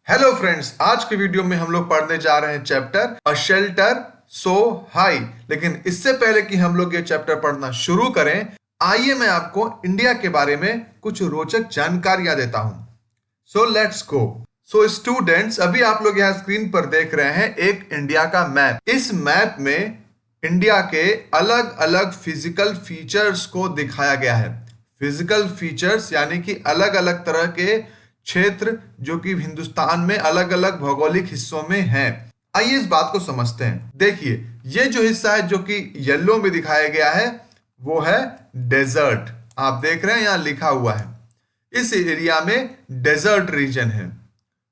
Hello friends, आज के video में हम लोग पढ़ने जा रहे हैं chapter a shelter so high. लेकिन इससे पहले कि हम लोग ये चैप्टर पढ़ना शुरू करें, आइए मैं आपको इंडिया के बारे में कुछ रोचक जानकारियां देता हूं। So let's go. So students, अभी आप लोग यहाँ स्क्रीन पर देख रहे हैं एक इंडिया का मैप। इस मैप में इंडिया के अलग अलग फिजिकल फीचर्स को दिखाया गया है। फिजिकल फीचर्स यानी कि अलग अलग तरह के क्षेत्र जो कि हिंदुस्तान में अलग अलग भौगोलिक हिस्सों में हैं। आइए इस बात को समझते हैं। देखिए, ये जो हिस्सा है जो कि येलो में दिखाया गया है वो है डेजर्ट। आप देख रहे हैं यहां लिखा हुआ है, इस एरिया में डेजर्ट रीजन है।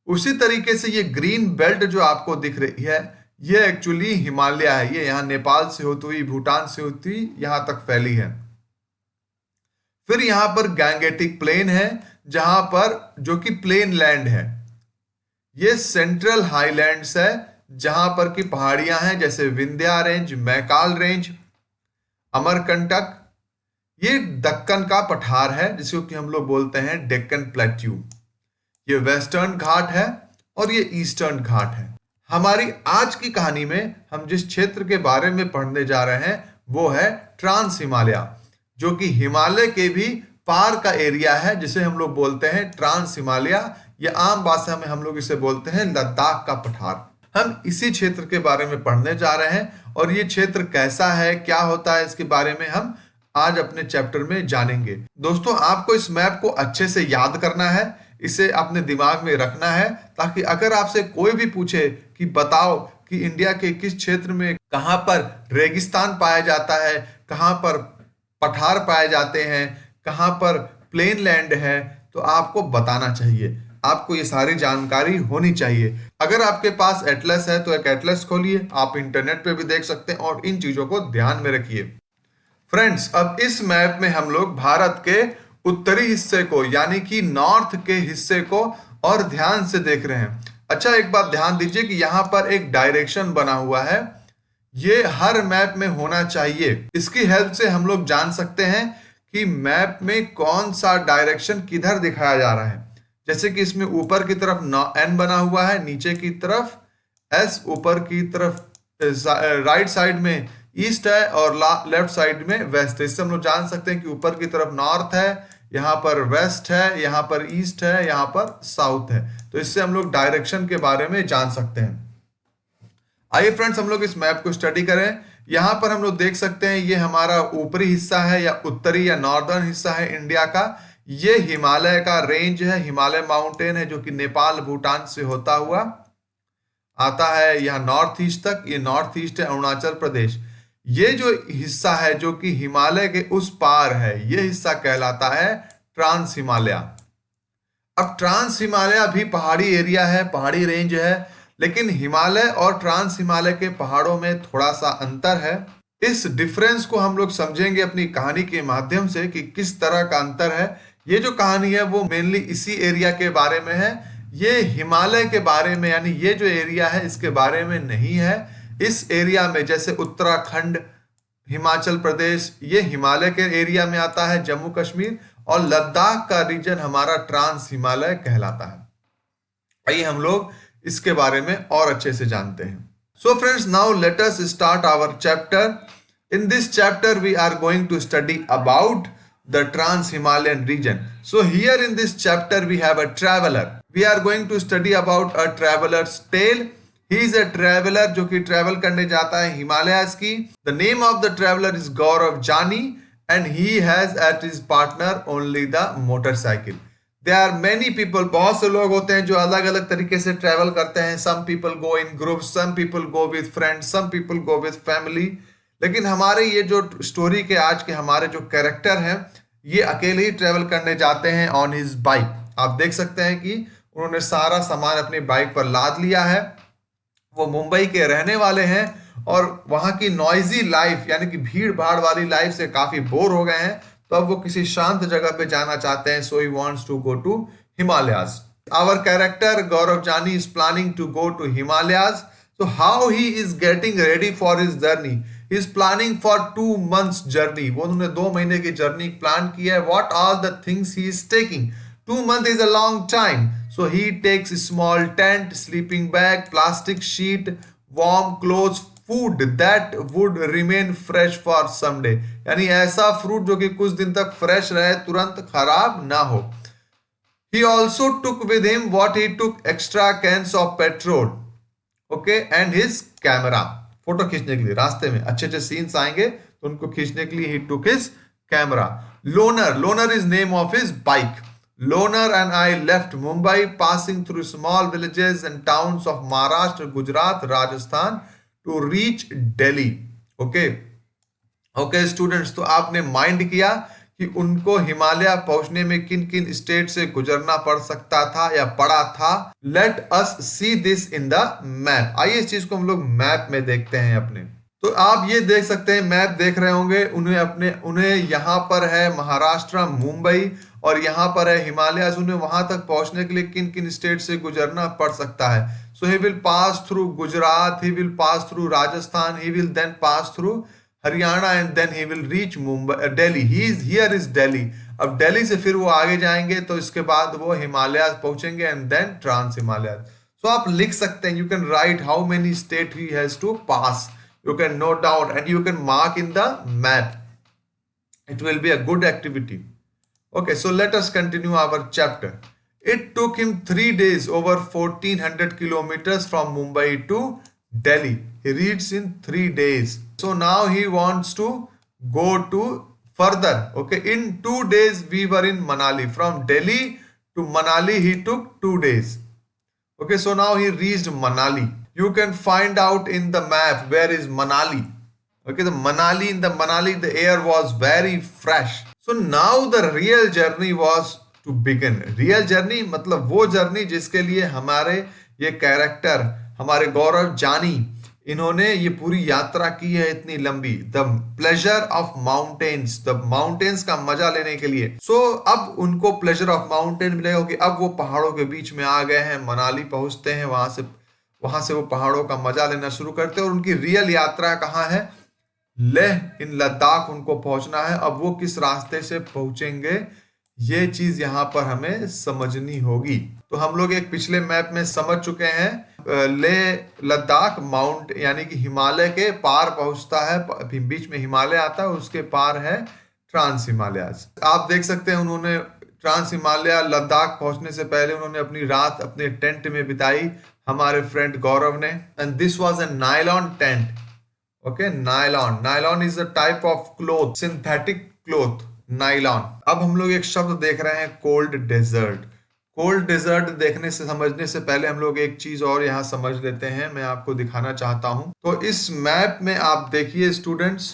उसी तरीके से ये ग्रीन बेल्ट जो आपको दिख रही है ये एक्चुअली हिमालय है। ये यहाँ नेपाल से होती हुई, भूटान से होती हुई यहां तक फैली है। फिर यहां पर गैंगेटिक प्लेन है जहां पर जो कि प्लेन लैंड है। ये सेंट्रल हाईलैंड्स है जहां पर की पहाड़ियां हैं जैसे विंध्या रेंज, मैकाल रेंज, अमरकंटक। ये दक्कन का पठार है जिसको कि हम लोग बोलते हैं डेक्कन प्लेट्यू। ये वेस्टर्न घाट है और ये ईस्टर्न घाट है। हमारी आज की कहानी में हम जिस क्षेत्र के बारे में पढ़ने जा रहे हैं वो है ट्रांस हिमालय, जो कि हिमालय के भी पार का एरिया है, जिसे हम लोग बोलते हैं ट्रांस हिमालय, या आम भाषा में हम लोग इसे बोलते हैं लद्दाख का पठार। हम इसी क्षेत्र के बारे में पढ़ने जा रहे हैं और ये क्षेत्र कैसा है, क्या होता है, इसके बारे में हम आज अपने चैप्टर में जानेंगे। दोस्तों, आपको इस मैप को अच्छे से याद करना है, इसे अपने दिमाग में रखना है, ताकि अगर आपसे कोई भी पूछे कि बताओ कि इंडिया के किस क्षेत्र में कहां पर रेगिस्तान पाया जाता है, कहां पर पठार पाए जाते हैं, कहां पर प्लेन लैंड है, तो आपको बताना चाहिए। आपको ये सारी जानकारी होनी चाहिए। अगर आपके पास एटलस है तो एक एटलस खोलिए, आप इंटरनेट पे भी देख सकते हैं और इन चीजों को ध्यान में रखिए। फ्रेंड्स, अब इस मैप में हम लोग भारत के उत्तरी हिस्से को यानी कि नॉर्थ के हिस्से को और ध्यान से देख रहे हैं। अच्छा, एक बात ध्यान दीजिए कि यहाँ पर एक डायरेक्शन बना हुआ है, ये हर मैप में होना चाहिए। इसकी हेल्प से हम लोग जान सकते हैं कि मैप में कौन सा डायरेक्शन किधर दिखाया जा रहा है। जैसे कि इसमें ऊपर की तरफ एन बना हुआ है, नीचे की तरफ एस, ऊपर की तरफ राइट साइड में ईस्ट है और लेफ्ट साइड में वेस्ट है। इससे हम लोग जान सकते हैं कि ऊपर की तरफ नॉर्थ है, यहाँ पर वेस्ट है, यहाँ पर ईस्ट है, यहाँ पर साउथ है। तो इससे हम लोग डायरेक्शन के बारे में जान सकते हैं। आइए फ्रेंड्स, हम लोग इस मैप को स्टडी करें। यहाँ पर हम लोग देख सकते हैं ये हमारा ऊपरी हिस्सा है या उत्तरी या नॉर्दर्न हिस्सा है इंडिया का। ये हिमालय का रेंज है, हिमालय माउंटेन है जो कि नेपाल भूटान से होता हुआ आता है यहाँ नॉर्थ ईस्ट तक। ये नॉर्थ ईस्ट है अरुणाचल प्रदेश। ये जो हिस्सा है जो कि हिमालय के उस पार है, ये हिस्सा कहलाता है ट्रांस हिमालय। अब ट्रांस हिमालय भी पहाड़ी एरिया है, पहाड़ी रेंज है, लेकिन हिमालय और ट्रांस हिमालय के पहाड़ों में थोड़ा सा अंतर है। इस डिफरेंस को हम लोग समझेंगे अपनी कहानी के माध्यम से कि किस तरह का अंतर है। ये जो कहानी है वो मेनली इसी एरिया के बारे में है, ये हिमालय के बारे में यानी ये जो एरिया है इसके बारे में नहीं है। इस एरिया में जैसे उत्तराखंड, हिमाचल प्रदेश, ये हिमालय के एरिया में आता है, जम्मू कश्मीर, और लद्दाख का रीजन हमारा ट्रांस हिमालय कहलाता है। आइए हम लोग इसके बारे में और अच्छे से जानते हैं। So friends, now let us start our chapter. In this chapter we are going to study about the trans-Himalayan region. So here in this chapter we have a traveler. We are going to study about a traveler's tale. He is a traveler जो कि travel करने जाता है हिमालयास की। The name of the traveler is Gaurav Jani and he has at his partner only the motorcycle. There are many people, बहुत से लोग होते हैं जो अलग अलग तरीके से ट्रैवल करते हैं। Some people go in groups, some people go with friends, some people go with family. लेकिन हमारे ये जो स्टोरी के आज के हमारे जो कैरेक्टर हैं ये अकेले ही ट्रेवल करने जाते हैं ऑन हिज बाइक। आप देख सकते हैं कि उन्होंने सारा सामान अपनी बाइक पर लाद लिया है। वो मुंबई के रहने वाले हैं और वहाँ की नॉइजी लाइफ यानी कि भीड़ भाड़ वाली लाइफ से काफी बोर हो गए हैं, तो अब वो किसी शांत जगह पे जाना चाहते हैं। So he wants to go to Himalayas. Our character Gaurav Jani is planning to go to Himalayas. So how he is getting ready for his journey? He is planning for 2 months journey. वो उन्होंने 2 महीने की जर्नी प्लान की है। What all the things he is taking? 2 months is a long time. So he takes a small tent, sleeping bag, plastic sheet, warm clothes, food that would remain fresh for some day. यानी ऐसा fruit जो कि कुछ दिन तक fresh रहे, तुरंत खराब ना हो. He also took with him what he took extra cans of petrol, okay, and his camera. Photo खींचने के लिए रास्ते में अच्छे अच्छे सीन्स आएंगे तो उनको खींचने के लिए he took his camera. Loner is name of his bike. Loner and I left Mumbai, passing through small villages and towns of Maharashtra, Gujarat, Rajasthan to reach Delhi. Okay. Okay students, तो आपने mind किया कि उनको हिमालय पहुंचने में किन किन state से गुजरना पड़ सकता था या पड़ा था. Let us see this in the map. आइए इस चीज को हम लोग मैप में देखते हैं अपने. तो आप ये देख सकते हैं, मैप देख रहे होंगे, उन्हें यहाँ पर है महाराष्ट्र, मुंबई, और यहाँ पर है हिमालय. उन्हें वहां तक पहुंचने के लिए किन किन स्टेट से गुजरना पड़ सकता है. So he will pass through Gujarat, he will pass through Rajasthan, he will then pass through Haryana, and then he will reach Mumbai, Delhi. Here is Delhi. अब दिल्ली से फिर वो आगे जाएंगे तो इसके बाद वो हिमालय पहुंचेंगे and then trans Himalaya. So आप लिख सकते हैं, you can write how many state he has to pass. You can note down and you can mark in the map. It will be a good activity. Okay, so let us continue our chapter. It took him 3 days, over 1400 kilometers from Mumbai to Delhi. He reads in 3 days. So now he wants to go to further. Okay, in 2 days we were in Manali. From Delhi to Manali he took 2 days. Okay, so now he reached Manali. You can find out in the map where is Manali. Okay, in the Manali the air was very fresh. So now the real journey was to begin. Real journey मतलब वो journey जिसके लिए हमारे ये character, हमारे गौरव जानी, इन्होंने ये पूरी यात्रा की है इतनी लंबी. The pleasure of mountains, the mountains का मजा लेने के लिए. सो अब उनको प्लेजर ऑफ माउंटेन मिलेगा कि अब वो पहाड़ों के बीच में आ गए हैं, मनाली पहुंचते हैं, वहां से वो पहाड़ों का मजा लेना शुरू करते हैं. और उनकी रियल यात्रा कहाँ है? लेह इन लद्दाख उनको पहुंचना है. अब वो किस रास्ते से पहुंचेंगे ये चीज यहाँ पर हमें समझनी होगी. तो हम लोग एक पिछले मैप में समझ चुके हैं, लेह लद्दाख माउंट यानी कि हिमालय के पार पहुंचता है, बीच में हिमालय आता है, उसके पार है ट्रांस हिमालय. आप देख सकते हैं उन्होंने ट्रांस हिमालय लद्दाख पहुंचने से पहले उन्होंने अपनी रात अपने टेंट में बिताई, हमारे फ्रेंड गौरव ने. And this was a nylon tent. Okay, nylon is a type of cloth, synthetic cloth, nylon. अब हम लोग एक शब्द देख रहे हैं, कोल्ड डेजर्ट. कोल्ड डेजर्ट देखने से समझने से पहले हम लोग एक चीज और यहाँ समझ लेते हैं, मैं आपको दिखाना चाहता हूँ. तो इस मैप में आप देखिए स्टूडेंट्स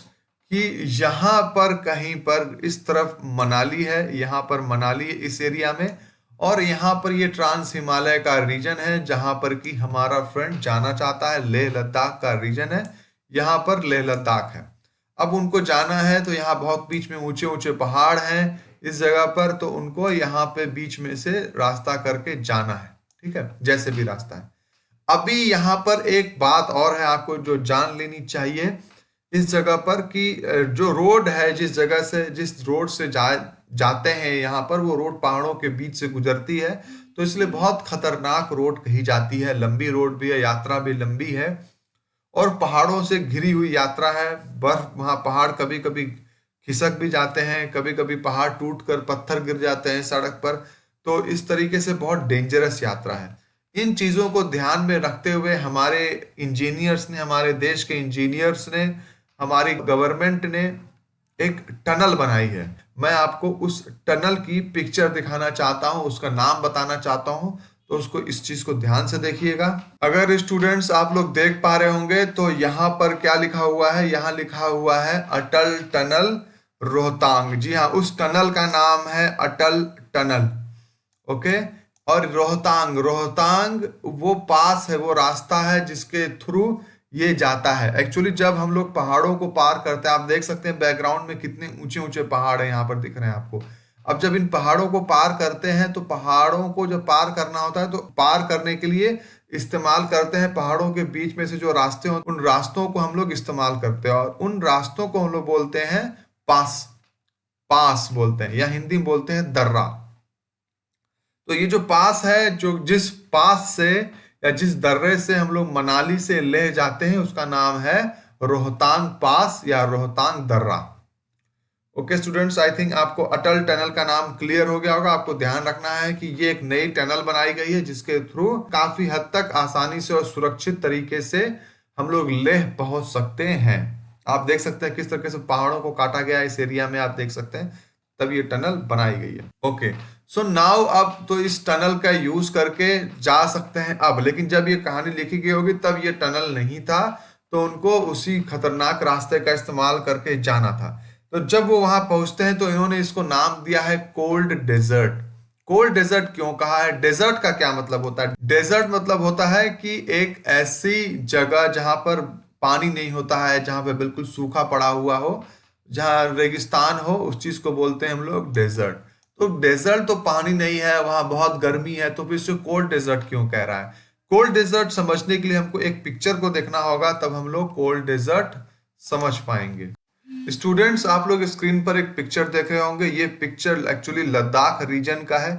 कि यहाँ पर कहीं पर इस तरफ मनाली है, यहाँ पर मनाली इस एरिया में, और यहाँ पर ये ट्रांस हिमालय का रीजन है जहां पर कि हमारा फ्रेंड जाना चाहता है. लेह लद्दाख का रीजन है, यहाँ पर लेह लद्दाख है. अब उनको जाना है तो यहाँ बहुत बीच में ऊंचे ऊंचे पहाड़ हैं इस जगह पर, तो उनको यहाँ पे बीच में से रास्ता करके जाना है. ठीक है, जैसे भी रास्ता है. अभी यहाँ पर एक बात और है आपको जो जान लेनी चाहिए इस जगह पर कि जो रोड है, जिस रोड से जाते हैं यहाँ पर, वो रोड पहाड़ों के बीच से गुजरती है, तो इसलिए बहुत खतरनाक रोड कही जाती है. लंबी रोड भी है, यात्रा भी लंबी है, और पहाड़ों से घिरी हुई यात्रा है. बर्फ, वहां पहाड़ कभी कभी खिसक भी जाते हैं, कभी कभी पहाड़ टूट कर पत्थर गिर जाते हैं सड़क पर. तो इस तरीके से बहुत डेंजरस यात्रा है. इन चीजों को ध्यान में रखते हुए हमारे इंजीनियर्स ने, हमारे देश के इंजीनियर्स ने, हमारी गवर्नमेंट ने एक टनल बनाई है. मैं आपको उस टनल की पिक्चर दिखाना चाहता हूं, उसका नाम बताना चाहता हूं, तो उसको इस चीज को ध्यान से देखिएगा. अगर स्टूडेंट्स आप लोग देख पा रहे होंगे तो यहाँ पर क्या लिखा हुआ है? यहाँ लिखा हुआ है अटल टनल रोहतांग. जी हाँ, उस टनल का नाम है अटल टनल. ओके, और रोहतांग वो पास है, वो रास्ता है जिसके थ्रू ये जाता है. एक्चुअली जब हम लोग पहाड़ों को पार करते हैं, आप देख सकते हैं बैकग्राउंड में कितने ऊंचे ऊंचे पहाड़ है यहाँ पर दिख रहे हैं आपको. अब जब इन पहाड़ों को पार करते हैं तो पहाड़ों को जब पार करना होता है तो पार करने के लिए इस्तेमाल करते हैं पहाड़ों के बीच में से जो रास्ते होते हैं, उन रास्तों को हम लोग इस्तेमाल करते हैं, और उन रास्तों को हम लोग बोलते हैं पास बोलते हैं, या हिंदी में बोलते हैं दर्रा. तो ये जो पास है, जो जिस पास से या जिस दर्रे से हम लोग मनाली से लेह जाते हैं, उसका नाम है रोहतांग पास या रोहतांग दर्रा। ओके स्टूडेंट्स, आई थिंक आपको अटल टनल का नाम क्लियर हो गया होगा। आपको ध्यान रखना है कि ये एक नई टनल बनाई गई है जिसके थ्रू काफी हद तक आसानी से और सुरक्षित तरीके से हम लोग लेह पहुंच सकते हैं। आप देख सकते हैं किस तरीके से पहाड़ों को काटा गया है इस एरिया में, आप देख सकते हैं, तब ये टनल बनाई गई है। ओके सो नाउ अब तो इस टनल का यूज करके जा सकते हैं अब, लेकिन जब ये कहानी लिखी गई होगी तब ये टनल नहीं था, तो उनको उसी खतरनाक रास्ते का इस्तेमाल करके जाना था। तो जब वो वहां पहुंचते हैं तो इन्होंने इसको नाम दिया है कोल्ड डेजर्ट। कोल्ड डेजर्ट क्यों कहा है? डेजर्ट का क्या मतलब होता है? डेजर्ट मतलब होता है कि एक ऐसी जगह जहां पर पानी नहीं होता है, जहां पे बिल्कुल सूखा पड़ा हुआ हो, जहां रेगिस्तान हो, उस चीज को बोलते हैं हम लोग डेजर्ट। तो डेजर्ट तो पानी नहीं है, वहां बहुत गर्मी है, तो फिर इसे कोल्ड डेजर्ट क्यों कह रहा है? कोल्ड डेजर्ट समझने के लिए हमको एक पिक्चर को देखना होगा, तब हम लोग कोल्ड डेजर्ट समझ पाएंगे। स्टूडेंट्स, आप लोग स्क्रीन पर एक पिक्चर देख रहे होंगे। ये पिक्चर एक्चुअली लद्दाख रीजन का है,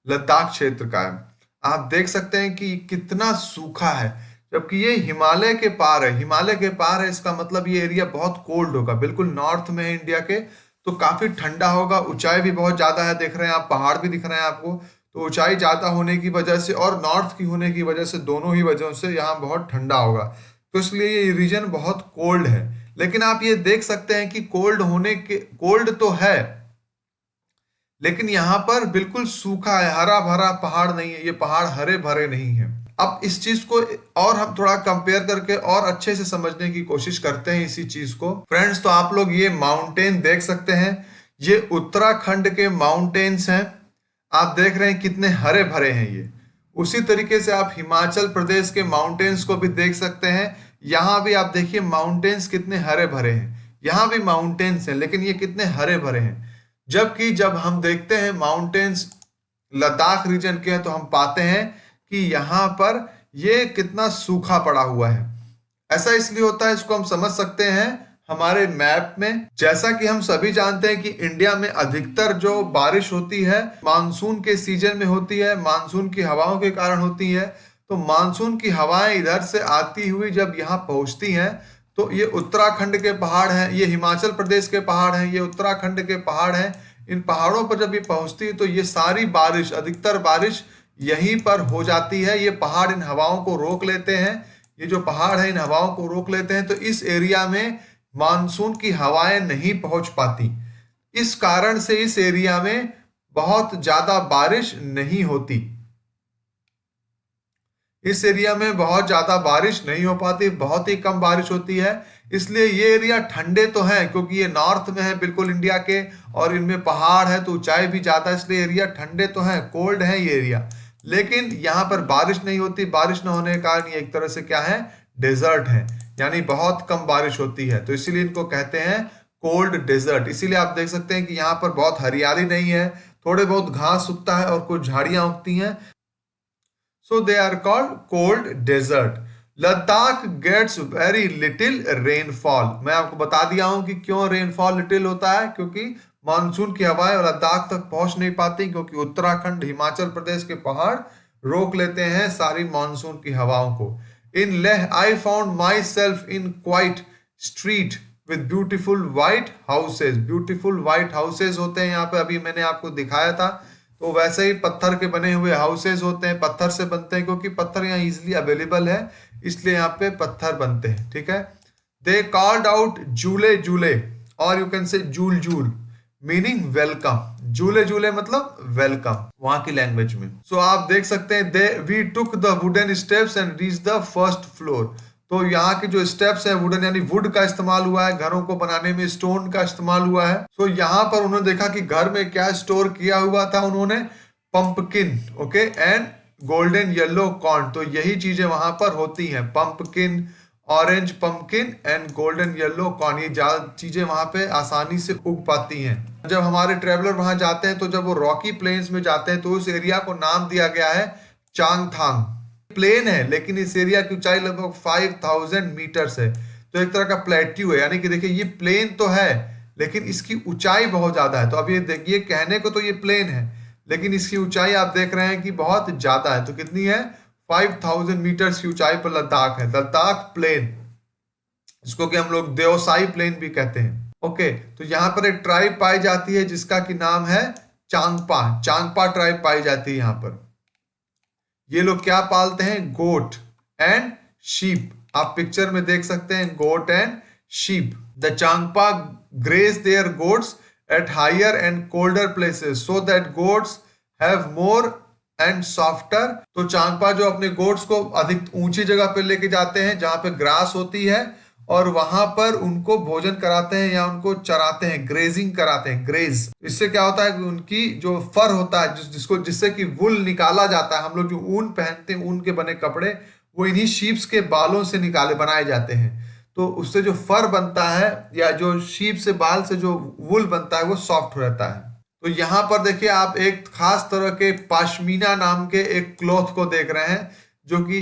लद्दाख क्षेत्र का है। आप देख सकते हैं कि कितना सूखा है, जबकि ये हिमालय के पार है। हिमालय के पार है, इसका मतलब ये एरिया बहुत कोल्ड होगा, बिल्कुल नॉर्थ में है इंडिया के, तो काफी ठंडा होगा। ऊंचाई भी बहुत ज्यादा है, देख रहे हैं आप, पहाड़ भी दिख रहे हैं आपको। तो ऊंचाई ज्यादा होने की वजह से और नॉर्थ की होने की वजह से, दोनों ही वजहों से यहाँ बहुत ठंडा होगा, तो इसलिए ये रीजन बहुत कोल्ड है। लेकिन आप ये देख सकते हैं कि कोल्ड तो है, लेकिन यहां पर बिल्कुल सूखा है, हरा भरा पहाड़ नहीं है, ये पहाड़ हरे भरे नहीं है। अब इस चीज को और हम थोड़ा कंपेयर करके और अच्छे से समझने की कोशिश करते हैं इसी चीज को। फ्रेंड्स, तो आप लोग ये माउंटेन देख सकते हैं, ये उत्तराखंड के माउंटेन्स हैं। आप देख रहे हैं कितने हरे भरे हैं ये। उसी तरीके से आप हिमाचल प्रदेश के माउंटेन्स को भी देख सकते हैं। यहाँ भी आप देखिए माउंटेन्स कितने हरे भरे हैं, यहाँ भी माउंटेन्स हैं, लेकिन ये कितने हरे भरे हैं। जबकि जब हम देखते हैं माउंटेन्स लद्दाख रीजन के हैं, तो हम पाते हैं कि यहाँ पर ये कितना सूखा पड़ा हुआ है। ऐसा इसलिए होता है, इसको हम समझ सकते हैं हमारे मैप में। जैसा कि हम सभी जानते हैं कि इंडिया में अधिकतर जो बारिश होती है मानसून के सीजन में होती है, मानसून की हवाओं के कारण होती है। तो मानसून की हवाएं इधर से आती हुई जब यहाँ पहुंचती हैं, तो ये उत्तराखंड के पहाड़ हैं, ये हिमाचल प्रदेश के पहाड़ हैं, ये उत्तराखंड के पहाड़ हैं। इन पहाड़ों पर जब ये पहुंचती है तो ये सारी बारिश, अधिकतर बारिश यहीं पर हो जाती है। ये पहाड़ इन हवाओं को रोक लेते हैं, ये जो पहाड़ है इन हवाओं को रोक लेते हैं, तो इस एरिया में मानसून की हवाएं नहीं पहुंच पाती। इस कारण से इस एरिया में बहुत ज्यादा बारिश नहीं होती, इस एरिया में बहुत ज्यादा बारिश नहीं हो पाती, बहुत ही कम बारिश होती है। इसलिए ये एरिया ठंडे तो हैं, क्योंकि ये नॉर्थ में है बिल्कुल इंडिया के, और इनमें पहाड़ है तो ऊंचाई भी ज्यादा, इसलिए एरिया ठंडे तो हैं, कोल्ड है ये एरिया। लेकिन यहाँ पर बारिश नहीं होती। बारिश न होने के कारण ये एक तरह से क्या है, डेजर्ट है, यानी बहुत कम बारिश होती है, तो इसीलिए इनको कहते हैं कोल्ड डेजर्ट। इसीलिए आप देख सकते हैं कि यहाँ पर बहुत हरियाली नहीं है, थोड़े बहुत घास उगता है और कुछ झाड़ियां उगती हैं। So they are called cold desert. Ladakh gets very little rainfall. मैं आपको बता दिया हूं कि क्यों रेनफॉल लिटिल होता है, क्योंकि मानसून की हवाएं लद्दाख तक पहुंच नहीं पाती, क्योंकि उत्तराखंड हिमाचल प्रदेश के पहाड़ रोक लेते हैं सारी मानसून की हवाओं को। In Leh I found myself in quiet street with beautiful white houses. Beautiful white houses होते हैं यहाँ पे, अभी मैंने आपको दिखाया था। तो वैसे ही पत्थर के बने हुए हाउसेज होते हैं, पत्थर से बनते हैं, क्योंकि पत्थर यहाँ इजिली अवेलेबल है, इसलिए यहाँ पे पत्थर बनते हैं, ठीक है। They called out julley julley, और you can say julley julley, meaning welcome. Julley julley मतलब वेलकम वहां की लैंग्वेज में। सो आप देख सकते हैं, they we took the wooden steps and reach the first floor. तो यहाँ के जो स्टेप्स है वुडन, यानी वुड का इस्तेमाल हुआ है, घरों को बनाने में स्टोन का इस्तेमाल हुआ है। तो यहाँ पर उन्होंने देखा कि घर में क्या स्टोर किया हुआ था, उन्होंने pumpkin, okay, and golden yellow corn. तो यही चीजें वहां पर होती हैं, pumpkin, orange pumpkin and golden yellow corn. ये ज्यादा चीजें वहां पे आसानी से उग पाती हैं। जब हमारे ट्रेवलर वहां जाते हैं, तो जब वो रॉकी प्लेन्स में जाते हैं, तो उस एरिया को नाम दिया गया है चांगथांग। प्लेन है, लेकिन इस एरिया की ऊंचाई लगभग 5000 मीटर्स है, तो एक तरह का प्लेट्यू है। यानी कि देखिए ये प्लेन तो है, लेकिन इसकी ऊंचाई बहुत ज्यादा है। तो अब ये देखिए, कहने को तो ये प्लेन है, लेकिन इसकी ऊंचाई आप देख रहे हैं कि बहुत ज्यादा है। तो कितनी है? 5000 मीटर की ऊंचाई पर लद्दाख है, लद्दाख प्लेन, इसको कि हम लोग देओसाई प्लेन भी कहते हैं। ओके, तो यहाँ पर एक ट्राइब पाई जाती है जिसका कि नाम है चांगपा। चांगपा ट्राइब पाई जाती है यहाँ पर। ये लोग क्या पालते हैं? Goat and sheep. आप पिक्चर में देख सकते हैं goat and sheep. The Changpa graze their goats at higher and colder places so that goats have more and softer. तो चांगपा जो अपने गोट्स को अधिक ऊंची जगह पर लेके जाते हैं जहां पे ग्रास होती है, और वहां पर उनको भोजन कराते हैं या उनको चराते हैं, ग्रेजिंग कराते हैं, ग्रेज। इससे क्या होता है कि उनकी जो फर होता है जिससे कि वुल निकाला जाता है, हम लोग जो ऊन पहनते हैं, ऊन के बने कपड़े, वो इन्हीं शीप्स के बालों से बनाए जाते हैं। तो उससे जो फर बनता है या जो शीप से बाल से जो वुल बनता है वो सॉफ्ट रहता है। तो यहाँ पर देखिए आप एक खास तरह के पाशमीना नाम के एक क्लॉथ को देख रहे हैं, जो कि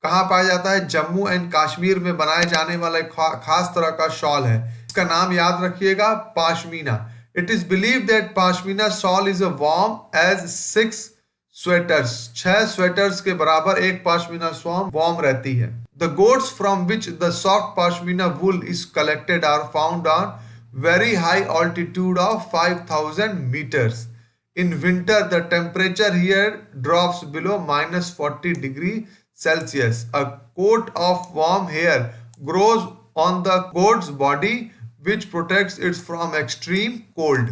कहाँ पाया जाता है? जम्मू एंड कश्मीर में बनाए जाने वाला एक खास तरह का शॉल है। इसका नाम याद रखिएगा, pashmina. It is believe that pashmina shawl is a warm as 6 sweaters. 6 sweaters के बराबर एक पाशमीना शॉल वार्म रहती है। The goats from which the soft pashmina wool is collected are found on very high altitude of 5000 meters. In winter, the temperature here drops below -40 degree Celsius. A coat of warm hair grows on the goat's body, which protects it from extreme cold.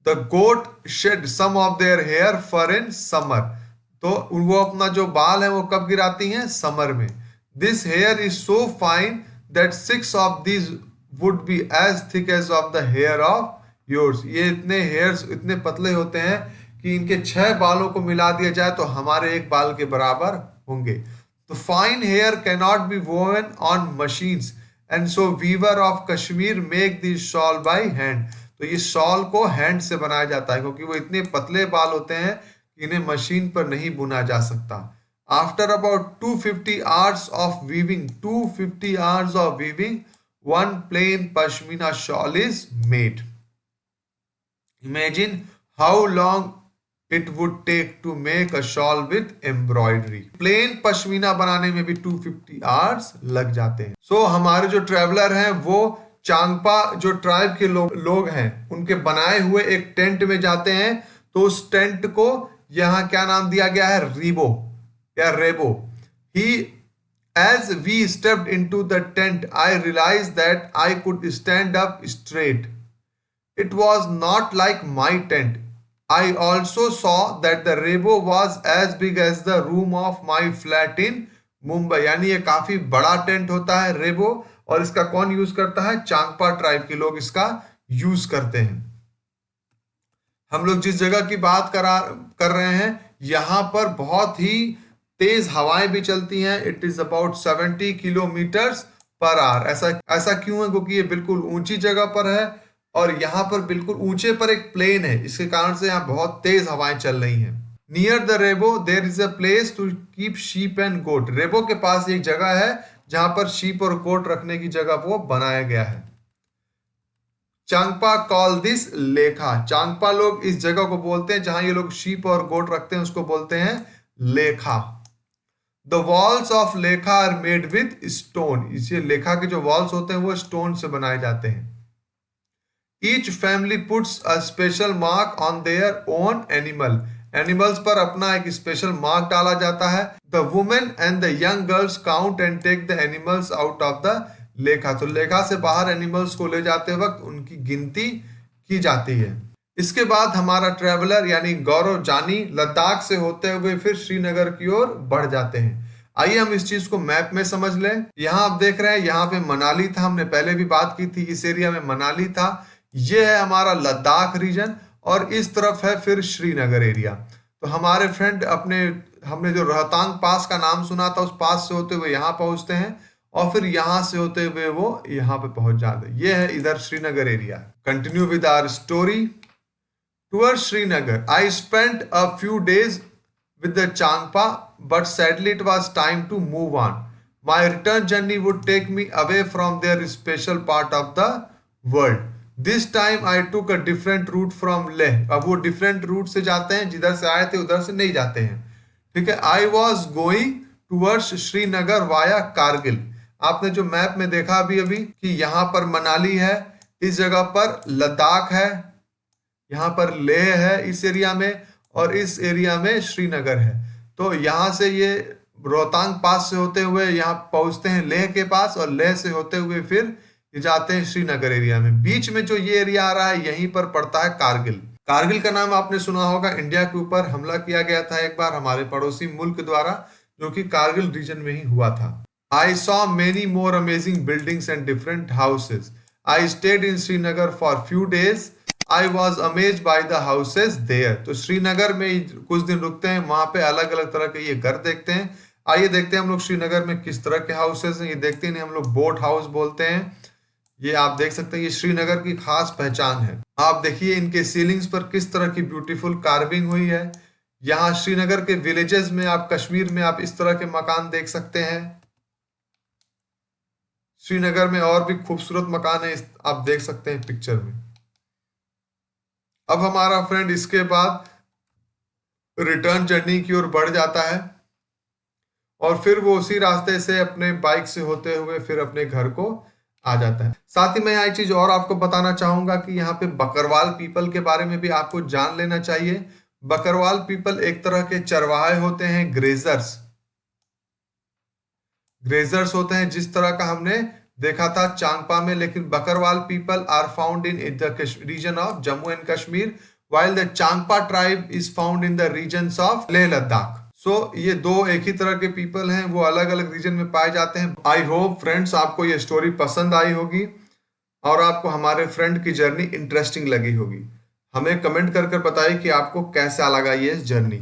The goat shed some of their hair fur in summer. तो वो अपना जो बाल है वो कब गिराती हैं? समर में। This hair is so fine that 6 of these would be as thick as of the hair of yours. ये इतने हेयर्स इतने पतले होते हैं कि इनके 6 बालों को मिला दिया जाए तो हमारे एक बाल के बराबर होंगे। तो fine hair cannot be woven on machines and so weaver of Kashmir make this shawl by hand. तो ये शॉल को हैंड से बनाया जाता है क्योंकि वो इतने पतले बाल होते हैं कि इन्हें मशीन पर नहीं बुना जा सकता। After about 250 hours of weaving, 250 hours of weaving, one plain pashmina shawl is made. Imagine how long it would take to make a shawl with embroidery. Plain pashmina बनाने में भी 250 hours लग जाते हैं। So हमारे जो ट्रेवलर हैं वो चांगपा जो ट्राइब के लोग हैं उनके बनाए हुए एक टेंट में जाते हैं। तो उस टेंट को यहाँ क्या नाम दिया गया है? रीबो या रेबो। As we stepped into the tent, I realized that I could stand up straight. It was not like my tent. I also saw that the rebo was as big as the room of my flat in Mumbai. यानी ये काफी बड़ा tent होता है रेबो, और इसका कौन use करता है? चांगपा ट्राइब के लोग इसका यूज करते हैं। हम लोग जिस जगह की बात कर रहे हैं यहाँ पर बहुत ही तेज हवाएं भी चलती हैं। It is about 70 kilometre per hour. ऐसा क्यों है? क्योंकि ये बिल्कुल ऊंची जगह पर है और यहाँ पर बिल्कुल ऊंचे पर एक प्लेन है, इसके कारण से यहाँ बहुत तेज हवाएं चल रही हैं। Near the Rebo there is a place to keep sheep and goat. Rebo के पास एक जगह है जहां पर शीप और गोट रखने की जगह वो बनाया गया है। चांगपा कॉल दिस लेखा। चांगपा लोग इस जगह को बोलते हैं जहां ये लोग शीप और गोट रखते हैं उसको बोलते हैं लेखा। द वॉल्स ऑफ लेखा आर मेड विथ स्टोन। इसे लेखा के जो वॉल्स होते हैं वो स्टोन से बनाए जाते हैं। Each family puts a special mark on their own animal. Animals पर अपना एक स्पेशल मार्क डाला जाता है। The women and the young girls count and take the animals out of the लेखा। तो लेखा से बाहर एनिमल्स को ले जाते वक्त उनकी गिनती की जाती है। इसके बाद हमारा ट्रेवलर यानी गौरव जानी लद्दाख से होते हुए फिर श्रीनगर की ओर बढ़ जाते हैं। आइए हम इस चीज को मैप में समझ लें। यहाँ आप देख रहे हैं यहाँ पे मनाली था, हमने पहले भी बात की थी, इस एरिया में मनाली था। ये है हमारा लद्दाख रीजन और इस तरफ है फिर श्रीनगर एरिया। तो हमारे फ्रेंड हमने जो रोहतांग पास का नाम सुना था उस पास से होते हुए यहाँ पहुंचते हैं और फिर यहाँ से होते हुए वो यहाँ पे पहुंच जाते हैं। ये है इधर Srinagar area. Continue with our story. Towards Srinagar, I spent a few days with the Changpa, but sadly it was time to move on. My return journey would take me away from their special part of the world. This time I took a different route from Leh. अब वो different root से जाते हैं, जिधर से आए थे उधर से नहीं जाते हैं। ठीक है, I was going towards Srinagar via Kargil. आपने जो मैप में देखा अभी अभी कि यहाँ पर मनाली है, इस जगह पर लद्दाख है, यहाँ पर लेह है इस एरिया में, और इस एरिया में श्रीनगर है। तो यहाँ से ये रोहतांग पास से होते हुए यहाँ पहुंचते हैं लेह के पास, और लेह से होते हुए फिर ये जाते हैं श्रीनगर एरिया में। बीच में जो ये एरिया आ रहा है यहीं पर पड़ता है कारगिल। कारगिल का नाम आपने सुना होगा, इंडिया के ऊपर हमला किया गया था एक बार हमारे पड़ोसी मुल्क द्वारा, जो कि कारगिल रीजन में ही हुआ था। I saw many more amazing buildings and different houses. I stayed in Srinagar for few days. I was amaze by the houses there. तो श्रीनगर में कुछ दिन रुकते हैं, वहां पे अलग अलग तरह के ये घर देखते हैं। आइए देखते हैं हम लोग श्रीनगर में किस तरह के हाउसेज हैं। ये देखते हैं, हम लोग बोट हाउस बोलते हैं। ये आप देख सकते हैं, ये श्रीनगर की खास पहचान है। आप देखिए इनके सीलिंग्स पर किस तरह की ब्यूटीफुल कार्विंग हुई है। यहाँ श्रीनगर के विलेजेस में, आप कश्मीर में आप इस तरह के मकान देख सकते हैं। श्रीनगर में और भी खूबसूरत मकान है, आप देख सकते हैं पिक्चर में। अब हमारा फ्रेंड इसके बाद रिटर्न जर्नी की ओर बढ़ जाता है, और फिर वो उसी रास्ते से अपने बाइक से होते हुए फिर अपने घर को आ जाता है। साथ ही मैं यहाँ एक चीज और आपको बताना चाहूंगा कि यहाँ पे बकरवाल पीपल के बारे में भी आपको जान लेना चाहिए। बकरवाल पीपल एक तरह के चरवाहे होते हैं, ग्रेजर्स। ग्रेजर्स होते हैं जिस तरह का हमने देखा था चांगपा में, लेकिन Bakarwal people are found in the region of Jammu and Kashmir, while the Changpa tribe is found in the regions of Leh Ladakh. सो ये दो एक ही तरह के पीपल हैं, वो अलग अलग रीजन में पाए जाते हैं। आई होप फ्रेंड्स आपको ये स्टोरी पसंद आई होगी और आपको हमारे फ्रेंड की जर्नी इंटरेस्टिंग लगी होगी। हमें कमेंट कर कर बताइए कि आपको कैसा लगा ये जर्नी।